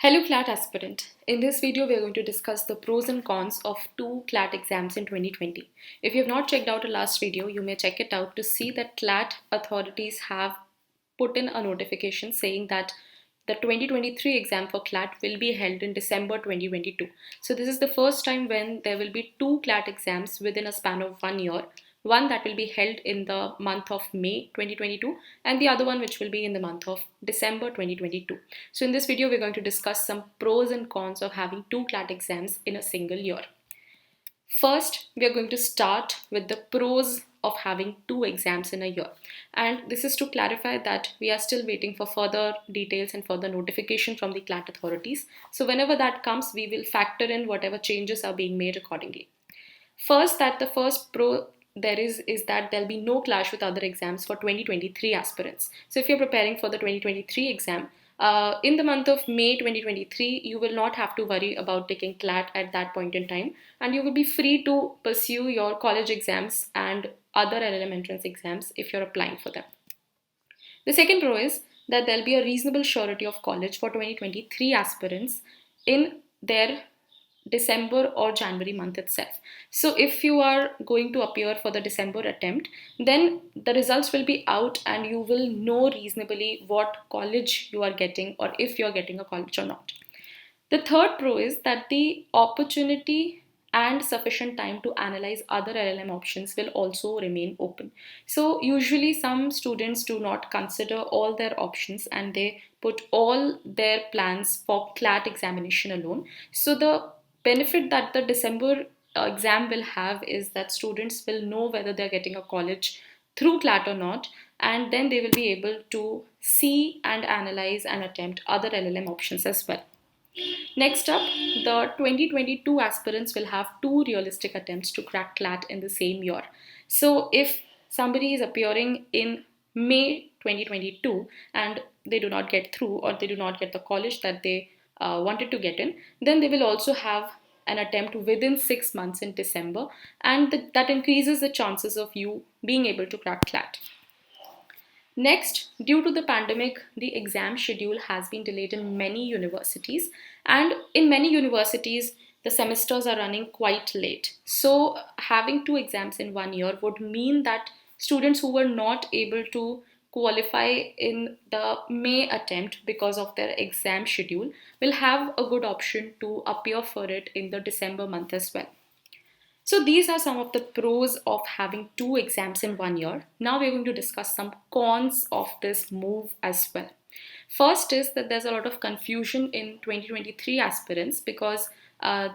Hello CLAT aspirant. In this video, we are going to discuss the pros and cons of two CLAT exams in 2020. If you have not checked out the last video, you may check it out to see that CLAT authorities have put in a notification saying that the 2023 exam for CLAT will be held in December 2022. So this is the first time when there will be two CLAT exams within a span of 1 year. One that will be held in the month of May 2022 and the other one which will be in the month of December 2022. So in this video, we're going to discuss some pros and cons of having two CLAT exams in a single year. First, we are going to start with the pros of having two exams in a year. And this is to clarify that we are still waiting for further details and further notification from the CLAT authorities. So whenever that comes, we will factor in whatever changes are being made accordingly. The first pro there is that there'll be no clash with other exams for 2023 aspirants. So if you're preparing for the 2023 exam, in the month of May 2023, you will not have to worry about taking CLAT at that point in time, and you will be free to pursue your college exams and other LLM entrance exams if you're applying for them. The second pro is that there'll be a reasonable surety of college for 2023 aspirants in their December or January month itself. So if you are going to appear for the December attempt, then the results will be out and you will know reasonably what college you are getting or if you are getting a college or not. The third pro is that the opportunity and sufficient time to analyze other LLM options will also remain open. So usually some students do not consider all their options and they put all their plans for CLAT examination alone. So the benefit that the December exam will have is that students will know whether they're getting a college through CLAT or not, and then they will be able to see and analyze and attempt other LLM options as well. Next up, the 2022 aspirants will have two realistic attempts to crack CLAT in the same year. So if somebody is appearing in May 2022 and they do not get through or they do not get the college that they wanted to get in, then they will also have an attempt within 6 months in December, and that increases the chances of you being able to crack CLAT. Next, due to the pandemic, the exam schedule has been delayed in many universities, and in many universities, the semesters are running quite late. So, having two exams in 1 year would mean that students who were not able to qualify in the May attempt because of their exam schedule will have a good option to appear for it in the December month as well. So these are some of the pros of having two exams in 1 year. Now we're going to discuss some cons of this move as well. First is that there's a lot of confusion in 2023 aspirants because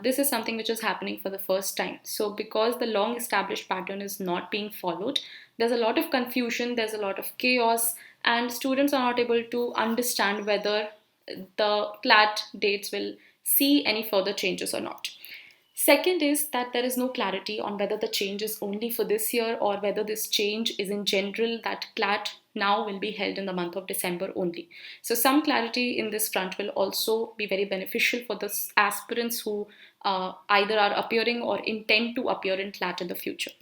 this is something which is happening for the first time. So because the long established pattern is not being followed, there's a lot of confusion, there's a lot of chaos, and students are not able to understand whether the CLAT dates will see any further changes or not. Second is that there is no clarity on whether the change is only for this year or whether this change is in general that CLAT now will be held in the month of December only. So some clarity in this front will also be very beneficial for the aspirants who either are appearing or intend to appear in CLAT in the future.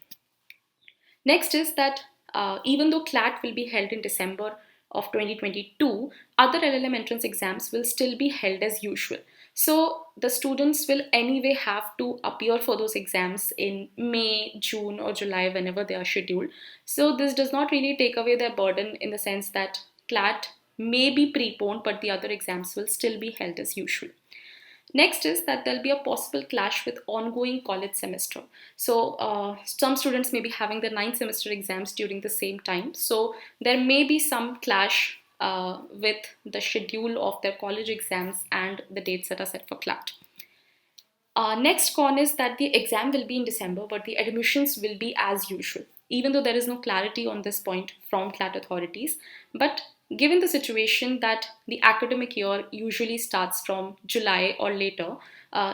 Next is that even though CLAT will be held in December of 2022, other LLM entrance exams will still be held as usual. So the students will anyway have to appear for those exams in May, June, or July, whenever they are scheduled. So this does not really take away their burden in the sense that CLAT may be preponed, but the other exams will still be held as usual. Next is that there'll be a possible clash with ongoing college semester. So some students may be having their 9th semester exams during the same time. So there may be some clash with the schedule of their college exams and the dates that are set for CLAT. Next con is that the exam will be in December, but the admissions will be as usual, even though there is no clarity on this point from CLAT authorities. But given the situation that the academic year usually starts from July or later,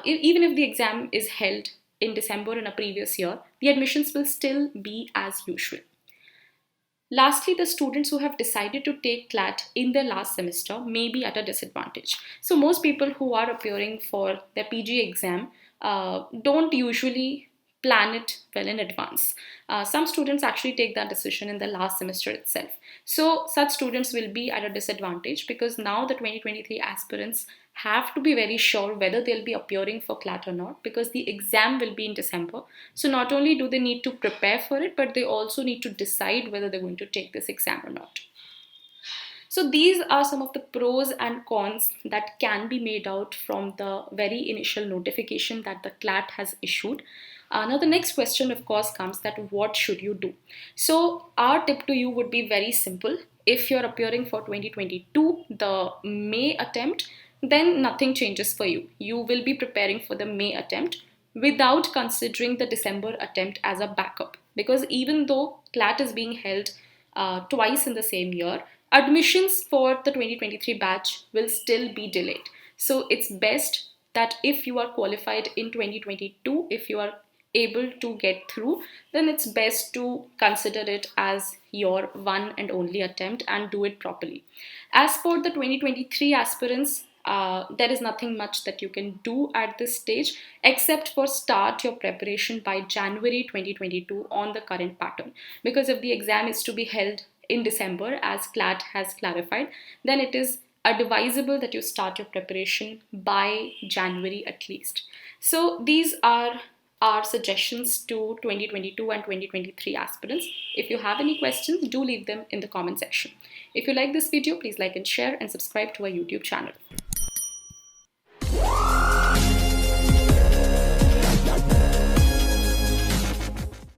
even if the exam is held in December in a previous year, the admissions will still be as usual. Lastly, the students who have decided to take CLAT in their last semester may be at a disadvantage. So most people who are appearing for their PG exam don't usually plan it well in advance. Some students actually take that decision in the last semester itself. So such students will be at a disadvantage, because now the 2023 aspirants have to be very sure whether they'll be appearing for CLAT or not, because the exam will be in December. So not only do they need to prepare for it, but they also need to decide whether they're going to take this exam or not. So these are some of the pros and cons that can be made out from the very initial notification that the CLAT has issued. Now the next question of course comes that what should you do? So our tip to you would be very simple. If you're appearing for 2022, the May attempt, then nothing changes for you. You will be preparing for the May attempt without considering the December attempt as a backup. Because even though CLAT is being held twice in the same year, admissions for the 2023 batch will still be delayed. So it's best that if you are qualified in 2022, if you are able to get through, then it's best to consider it as your one and only attempt and do it properly. As for the 2023 aspirants, there is nothing much that you can do at this stage except for start your preparation by January 2022 on the current pattern. Because if the exam is to be held in December, as CLAT has clarified, then it is advisable that you start your preparation by January at least. So these are our suggestions to 2022 and 2023 aspirants. If you have any questions, do leave them in the comment section. If you like this video, please like and share and subscribe to our YouTube channel.